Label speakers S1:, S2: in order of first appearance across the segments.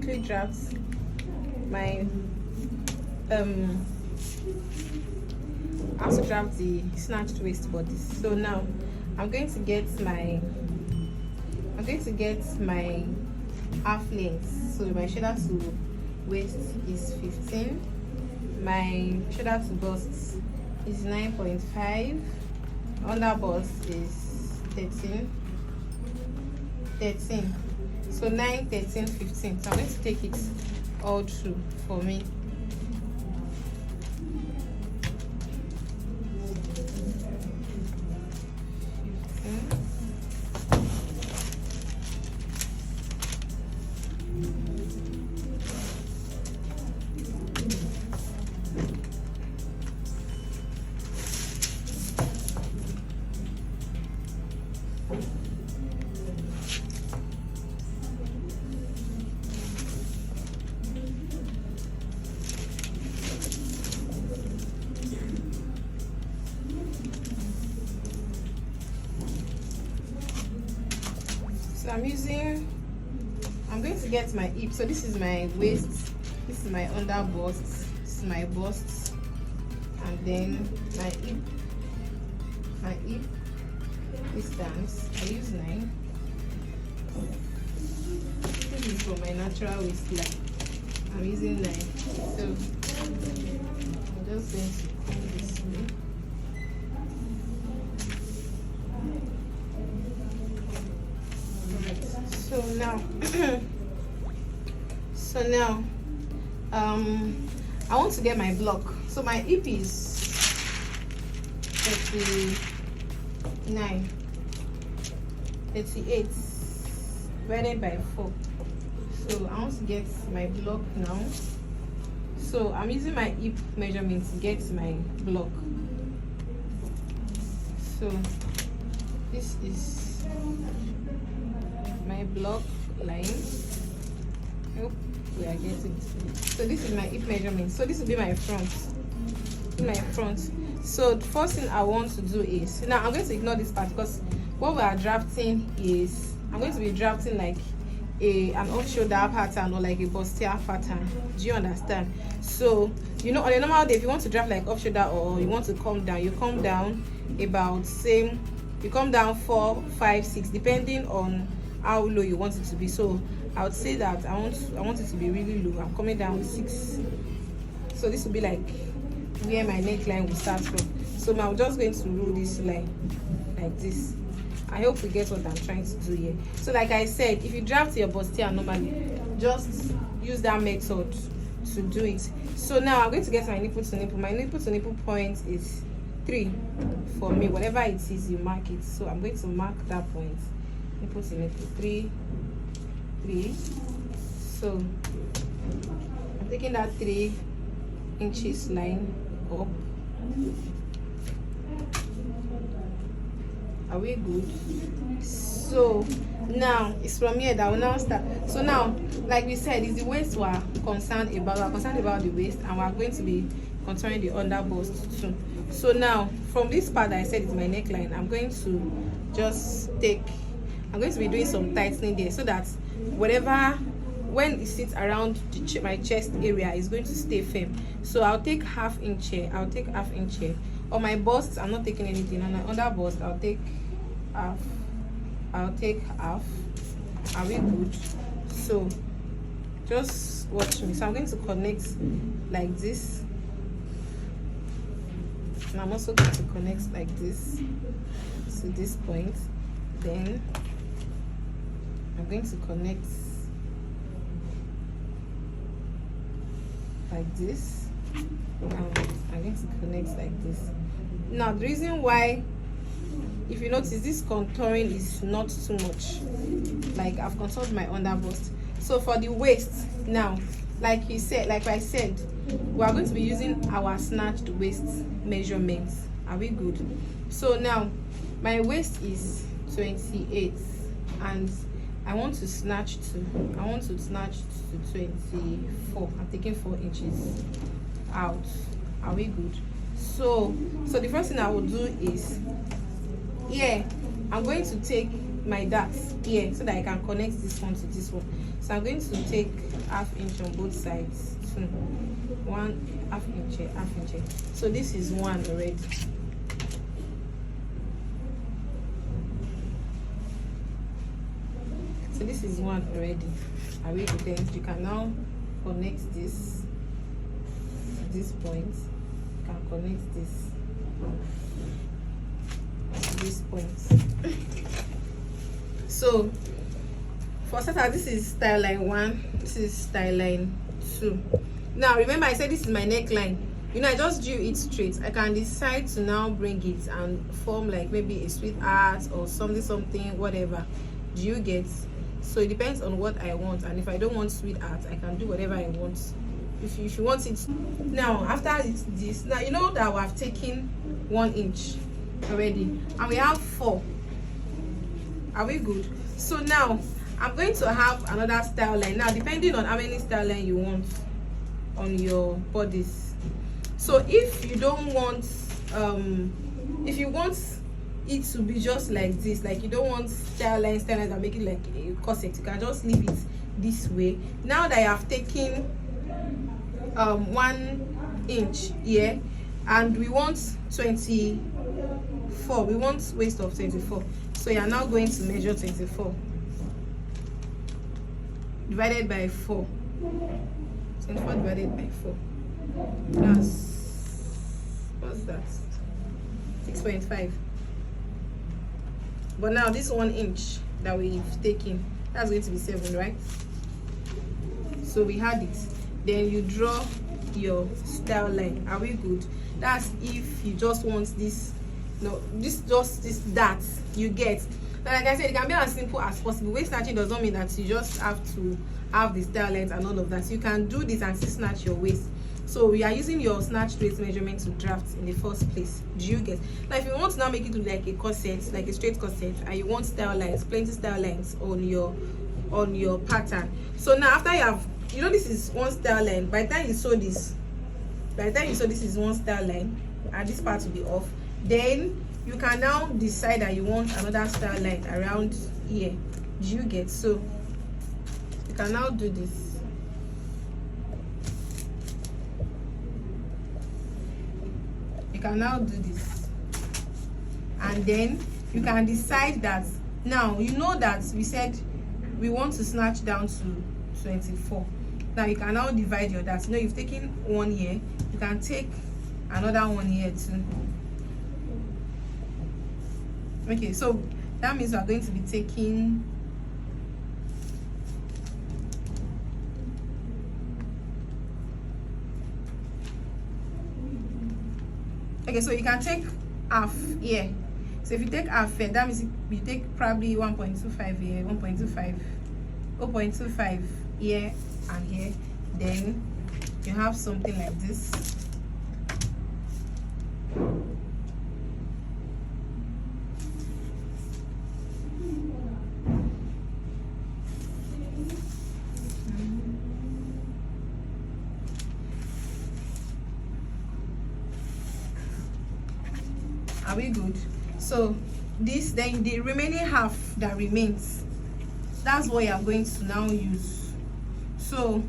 S1: quickly draft my I have to draft the snatched waist body. So now I'm going to get my half length. So my shoulder to waist is 15, my shoulder to bust is 9.5, under bust is 13. So 9, 13, 15. So I'm going to take it all through for me. So I'm going to get my hip. So this is my waist, this is my under bust, this is my bust, and then my hip distance, I use 9. This is for my natural waistline. I'm using 9. So I'm just going to come this way. So now I want to get my block. So my hip is 38 divided by 4. So I want to get my block now. So I'm using my hip measurement to get my block. So this is my block line. Hope we are getting it. So this is my hip measurement. So this will be my front. So the first thing I want to do is, now I'm going to ignore this part because what we are drafting is, I'm going to be drafting like an off shoulder pattern or like a bustier pattern. Do you understand? So you know, on a normal day, if you want to draft like off shoulder or you want to come down, you come down about same, you come down 4, 5, 6 depending on how low you want it to be. So I would say that I want it to be really low. I'm coming down 6. So this will be like where my neckline will start from. So I'm just going to roll this line like this. I hope you get what I'm trying to do here. So like I said, if you draft your bustier normally, just use that method to do it. So now I'm going to get my nipple to nipple. My nipple to nipple point is 3 for me. Whatever it is, you mark it. So I'm going to mark that point. Nipple to nipple 3. So I'm taking that 3 inches line up. Are we good? So now it's from here that we'll now start. So now, like we said, it's the waist we're concerned about. We're concerned about the waist, and we're going to be contouring the under bust too. So now from this part that I said is my neckline, I'm going to just take, I'm going to be doing some tightening there so that whatever, when it sits around my chest area, is going to stay firm. So I'll take half inch here. On my bust, I'm not taking anything. On my under bust, I'll take half. Are we good? So just watch me. So I'm going to connect like this, and I'm also going to connect like this to this point. Then I'm going to connect like this, and I'm going to connect like this. Now the reason why, if you notice, this contouring is not too much. Like I've contoured my under bust. So for the waist now, like I said, we are going to be using our snatched waist measurements. Are we good? So now my waist is 28 and I want to snatch to 24. I'm taking 4 inches out. Are we good? So the first thing I will do is here, I'm going to take my darts here so that I can connect this one to this one. So So I'm going to take 1/2 inch on both sides too. 1/2 inch here, 1/2 inch here. So this is one already. So this is one already. I will then you can now connect this to this point. You can connect this to this point. So for starter, this is style line 1, this is style line 2. Now remember I said this is my neckline. You know, I just drew it straight. I can decide to now bring it and form like maybe a sweetheart or something, whatever. Do you get? So it depends on what I want, and if I don't want sweetheart, I can do whatever I want. If you want it. Now after this, now you know that we have taken 1 inch already, and we have 4. Are we good? So now I'm going to have another style line. Now depending on how many style line you want on your bodies. So if you don't want if you want it to be just like this, like you don't want style lines that make it like a corset, you can just leave it this way. Now that I have taken 1 inch here, and we want 24, we want waist of 24, so you are now going to measure 24 divided by 4. 24 divided by 4, that's, what's that, 6.5. But now this 1 inch that we've taken, that's going to be 7, right? So we had it. Then you draw your style line. Are we good? That's if you just want this, no, that you get. Now, like I said, it can be as simple as possible. Waist snatching does not mean that you just have to have the style length and all of that. You can do this and still snatch your waist. So we are using your snatch waist measurement to draft in the first place. Do you get? Now if you want to now make it look like a corset, like a straight corset, and you want style lines, plenty style lines on your pattern. So now after you have, you know, this is one style line. By the time you sew this, this is one style line, and this part will be off. Then you can now decide that you want another style line around here. Do you get? So you can now do this. You can now do this, and then you can decide that now you know that we said we want to snatch down to 24. Now you can now divide your that. You know, you've taken 1 here, you can take another 1 here too. Okay, so that means we are going to be taking so you can take half here. So if you take half here, that means you take probably 1.25 here, 1.25, 0.25 here and here. Then you have something like this. Are we good? So this, then the remaining half that remains, that's what you are going to now use. So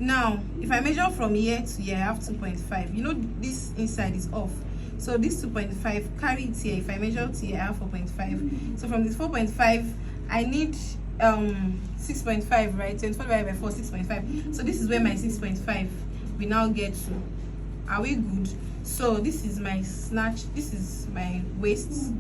S1: now if I measure from here to here, I have 2.5. You know, this inside is off, so this 2.5, carry it here. If I measure to here, I have 4.5. So from this 4.5 I need 6.5, right? 24 divided by 4, 6.5. So this is where my 6.5 we now get to. Are we good? So this is my snatch, this is my waist,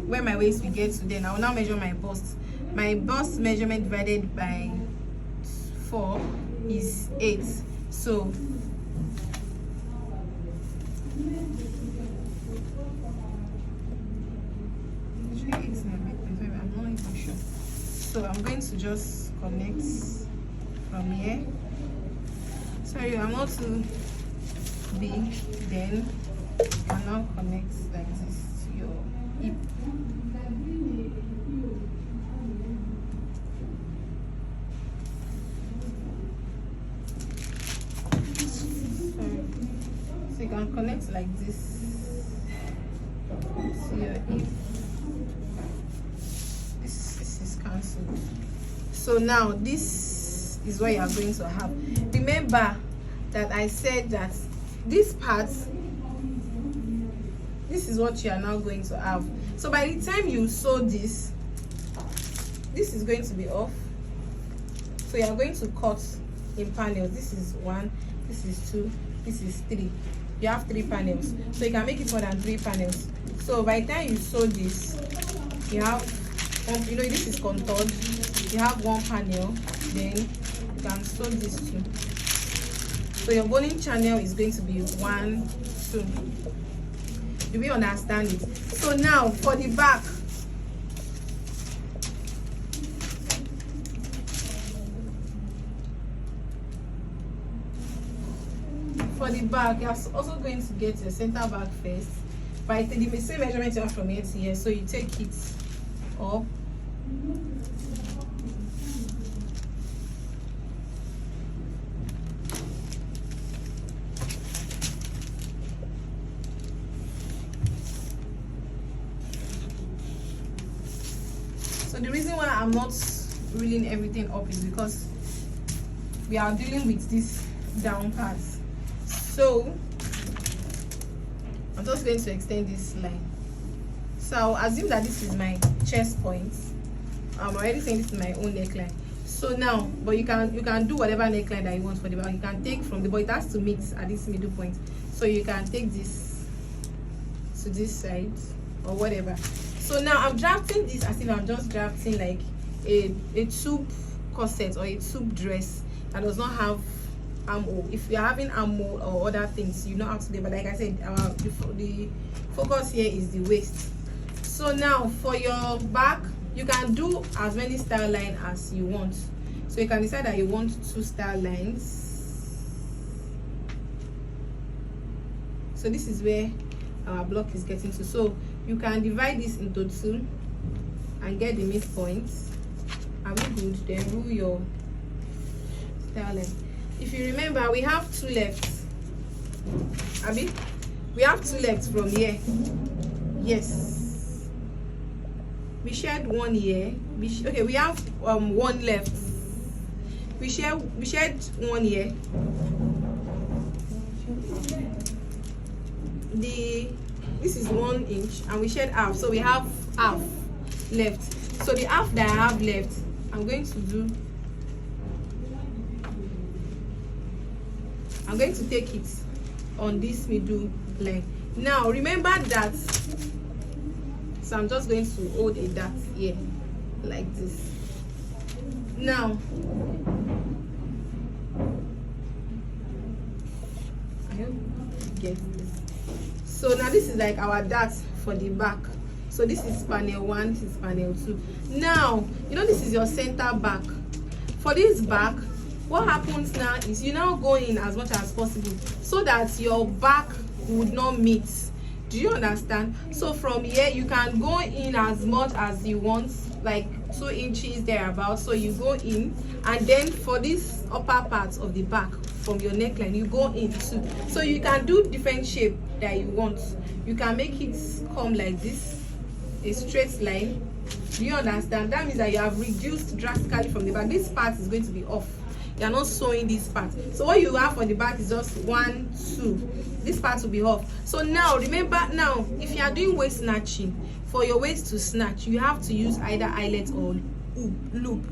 S1: where my waist we get to. Then I will now measure my bust. My bust measurement divided by 4 is 8. So I'm not even sure. So I'm going to just connect from here. Sorry, I'm not too big. Then you can now connect like this to your hip. So you can connect like this to your hip. This is cancelled. So now this is what you are going to have. Remember that I said that this part, this is what you are now going to have. So by the time you sew this is going to be off. So you are going to cut in panels. This is 1, this is 2, this is 3. You have 3 panels, so you can make it more than 3 panels. So by the time you sew this, you have you know this is contoured. You have 1 panel, then you can sew this too. So your bowling channel is going to be 1, 2. Do we understand it? So now for the back, you're also going to get your center back first by the same measurement you have from here to here. So you take it up, so the reason why I'm not reeling everything up is because we are dealing with this down part. So I'm just going to extend this line. So I'll assume that this is my chest point. I'm already saying this is my own neckline. So now, but you can do whatever neckline that you want for the back. You can take from the, but it has to meet at this middle point. So you can take this to this side or whatever. So now I'm drafting this as if I'm just drafting like a tube corset or a tube dress that does not have armhole. If you're having armhole or other things, you know how to do. But like I said, the focus here is the waist. So now for your back, you can do as many style lines as you want. So you can decide that you want 2 style lines. So this is where our block is getting to. So you can divide this into 2 and get the midpoint. Are we good? Then rule your style line. If you remember, we have 2 left. Abi, we have 2 left from here. Yes, we shared 1 here. Okay, we have 1 left. We shared 1 here. This is 1 inch, and we shared half, so we have half left. So the half that I have left, I'm going to take it on this middle line. Now remember that, so I'm just going to hold a dart here like this. Now I hope you get this. So now this is like our dart for the back. So this is panel 1, this is panel 2. Now you know this is your center back. For this back, what happens now is you now go in as much as possible so that your back would not meet. Do you understand? So from here you can go in as much as you want, like 2 inches thereabout. So you go in, and then for this upper part of the back from your neckline, you go in too. So you can do different shape that you want. You can make it come like this, a straight line. Do you understand? That means that you have reduced drastically from the back. This part is going to be off. You are not sewing this part. So what you have for the back is just 1, 2. This part will be off. So now remember, now if you are doing waist snatching, for your waist to snatch, you have to use either eyelet or loop.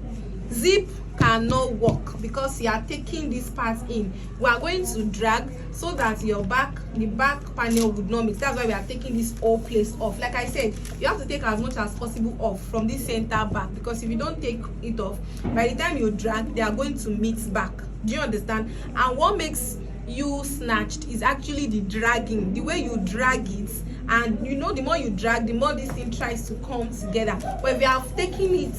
S1: Zip cannot work because you are taking this part in. We are going to drag so that your back, the back panel would not mix. That's why we are taking this whole place off. Like I said, you have to take as much as possible off from this center back, because if you don't take it off, by the time you drag, they are going to mix back. Do you understand? And what makes you snatched is actually the dragging, the way you drag it. And you know, the more you drag, the more this thing tries to come together. But if you have taken it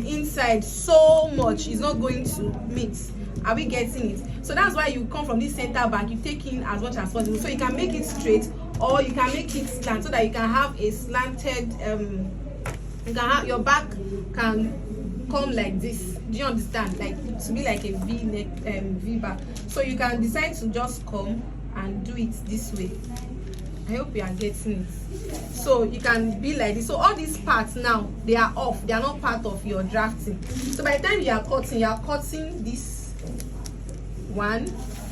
S1: inside so much, it's not going to mix. Are we getting it? So that's why you come from this center back, you take in as much as possible, so you can make it straight or you can make it slant, so that you can have a slanted you can have your back can come like this. Do you understand? Like to be like a V neck, V back. So you can decide to just come and do it this way. I hope you are getting it. So you can be like this. So all these parts now, they are off, they are not part of your drafting. So by the time you are cutting this one,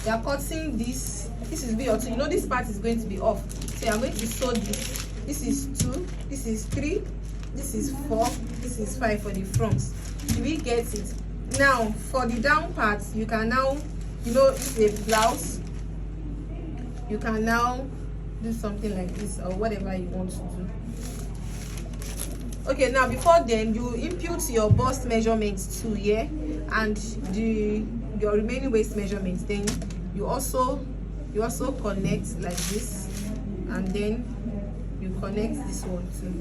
S1: you are cutting this is V2. You know this part is going to be off, so you are going to sew this. This is 2, this is 3, this is 4, this is 5 for the front. Do we get it? Now for the down part, you can now, you know, this is a blouse, you can now do something like this or whatever you want to do. Okay, now before then, you impute your bust measurements too, yeah, and your remaining waist measurements. Then you also connect like this, and then you connect this one too.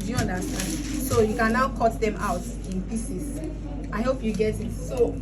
S1: Do you understand? So you can now cut them out in pieces. I hope you get it. So